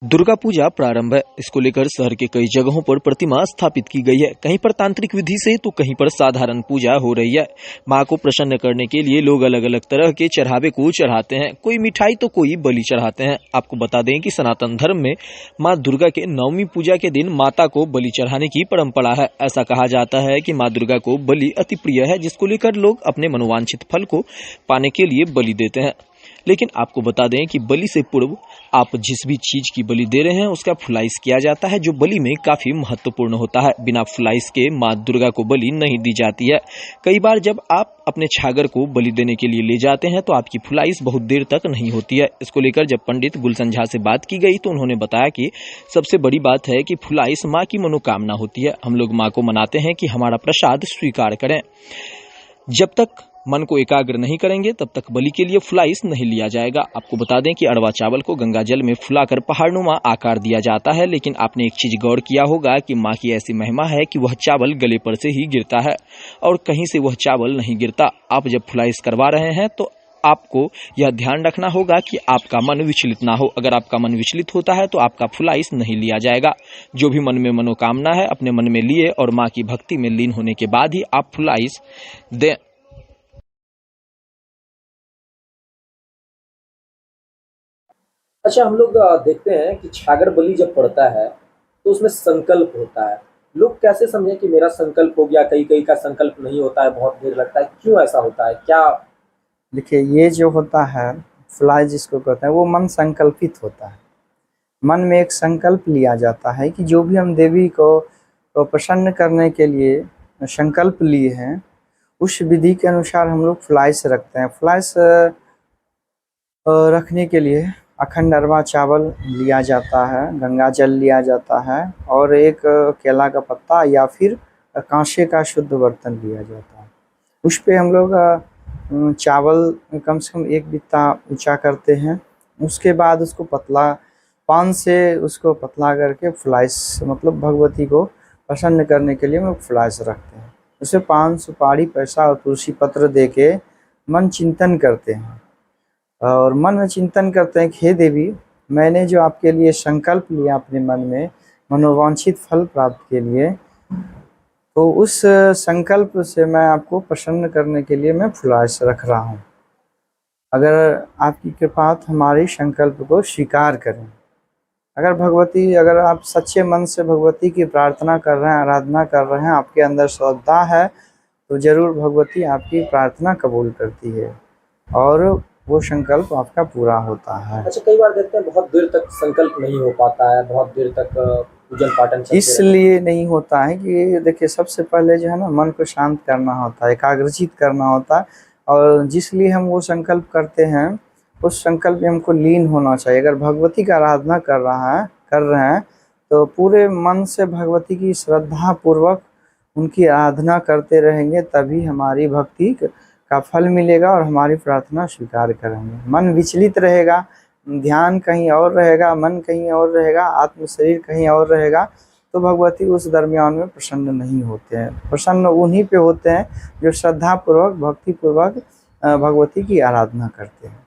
दुर्गा पूजा प्रारंभ है। इसको लेकर शहर के कई जगहों पर प्रतिमा स्थापित की गई है। कहीं पर तांत्रिक विधि से तो कहीं पर साधारण पूजा हो रही है। मां को प्रसन्न करने के लिए लोग अलग अलग तरह के चढ़ावे को चढ़ाते हैं। कोई मिठाई तो कोई बलि चढ़ाते हैं। आपको बता दें कि सनातन धर्म में मां दुर्गा के नवमी पूजा के दिन माता को बलि चढ़ाने की परंपरा है। ऐसा कहा जाता है कि मां दुर्गा को बलि अति प्रिय है, जिसको लेकर लोग अपने मनोवांछित फल को पाने के लिए बलि देते हैं। लेकिन आपको बता दें कि बलि से पूर्व आप जिस भी चीज की बलि दे रहे हैं उसका फुलाइश किया जाता है, जो बलि में काफी महत्वपूर्ण होता है। बिना फुलाइश के मां दुर्गा को बलि नहीं दी जाती है। कई बार जब आप अपने छागर को बलि देने के लिए ले जाते हैं तो आपकी फुलाइश बहुत देर तक नहीं होती है। इसको लेकर जब पंडित गुलशन झा से बात की गई तो उन्होंने बताया कि सबसे बड़ी बात है कि फुलाइश मां की मनोकामना होती है। हम लोग मां को मनाते हैं कि हमारा प्रसाद स्वीकार करें। जब तक मन को एकाग्र नहीं करेंगे तब तक बलि के लिए फुलाइश नहीं लिया जाएगा। आपको बता दें कि अरवा चावल को गंगा जल में फुलाकर पहाड़नुमा आकार दिया जाता है। लेकिन आपने एक चीज गौर किया होगा कि मां की ऐसी महिमा है कि वह चावल गले पर से ही गिरता है और कहीं से वह चावल नहीं गिरता। आप जब फुलाइश करवा रहे हैं तो आपको यह ध्यान रखना होगा कि आपका मन विचलित ना हो। अगर आपका मन विचलित होता है तो आपका फुलाइश नहीं लिया जाएगा। जो भी मन में मनोकामना है अपने मन में लिए और मां की भक्ति में लीन होने के बाद ही आप फुलाइश दें। अच्छा, हम लोग देखते हैं कि छागर बलि जब पड़ता है तो उसमें संकल्प होता है। लोग कैसे समझें कि मेरा संकल्प हो गया, कई कई का संकल्प नहीं होता है, बहुत देर लगता है, क्यों ऐसा होता है क्या? देखिए, ये जो होता है फ्लाई जिसको कहते हैं वो मन संकल्पित होता है। मन में एक संकल्प लिया जाता है कि जो भी हम देवी को प्रसन्न करने के लिए संकल्प लिए हैं उस विधि के अनुसार हम लोग फ्लाइस रखते हैं। फ्लाइस रखने के लिए अखंड अरवा चावल लिया जाता है, गंगा जल लिया जाता है और एक केला का पत्ता या फिर कांसे का शुद्ध बर्तन लिया जाता है। उस पे हम लोग चावल कम से कम 1 बित्ता ऊंचा करते हैं। उसके बाद उसको पतला पान से उसको पतला करके फ्लाइस मतलब भगवती को प्रसन्न करने के लिए हम लोग फ्लाइस रखते हैं। उसे पान, सुपारी, पैसा और तुलसी पत्र दे के मन चिंतन करते हैं और मन में चिंतन करते हैं कि हे देवी, मैंने जो आपके लिए संकल्प लिया अपने मन में मनोवांछित फल प्राप्त के लिए, तो उस संकल्प से मैं आपको प्रसन्न करने के लिए मैं फुलाइश रख रहा हूँ। अगर आपकी कृपा तो हमारी संकल्प को स्वीकार करें। अगर आप सच्चे मन से भगवती की प्रार्थना कर रहे हैं, आराधना कर रहे हैं, आपके अंदर श्रद्धा है, तो ज़रूर भगवती आपकी प्रार्थना कबूल करती है और वो संकल्प आपका पूरा होता है। अच्छा, कई बार देखते हैं बहुत देर तक संकल्प नहीं हो पाता है, बहुत देर तक पूजन पाठन चलते इसलिए नहीं होता है कि देखिए, सबसे पहले जो है ना मन को शांत करना होता है, एकाग्रचित करना होता है और जिसलिए हम वो संकल्प करते हैं उस संकल्प में हमको लीन होना चाहिए। अगर भगवती का आराधना कर रहे हैं तो पूरे मन से भगवती की श्रद्धा पूर्वक उनकी आराधना करते रहेंगे, तभी हमारी भक्ति का फल मिलेगा और हमारी प्रार्थना स्वीकार करेंगे। मन विचलित रहेगा, ध्यान कहीं और रहेगा, मन कहीं और रहेगा, आत्म शरीर कहीं और रहेगा, तो भगवती उस दरमियान में प्रसन्न नहीं होते हैं। प्रसन्न उन्हीं पे होते हैं जो श्रद्धा पूर्वक, भक्ति पूर्वक भगवती की आराधना करते हैं।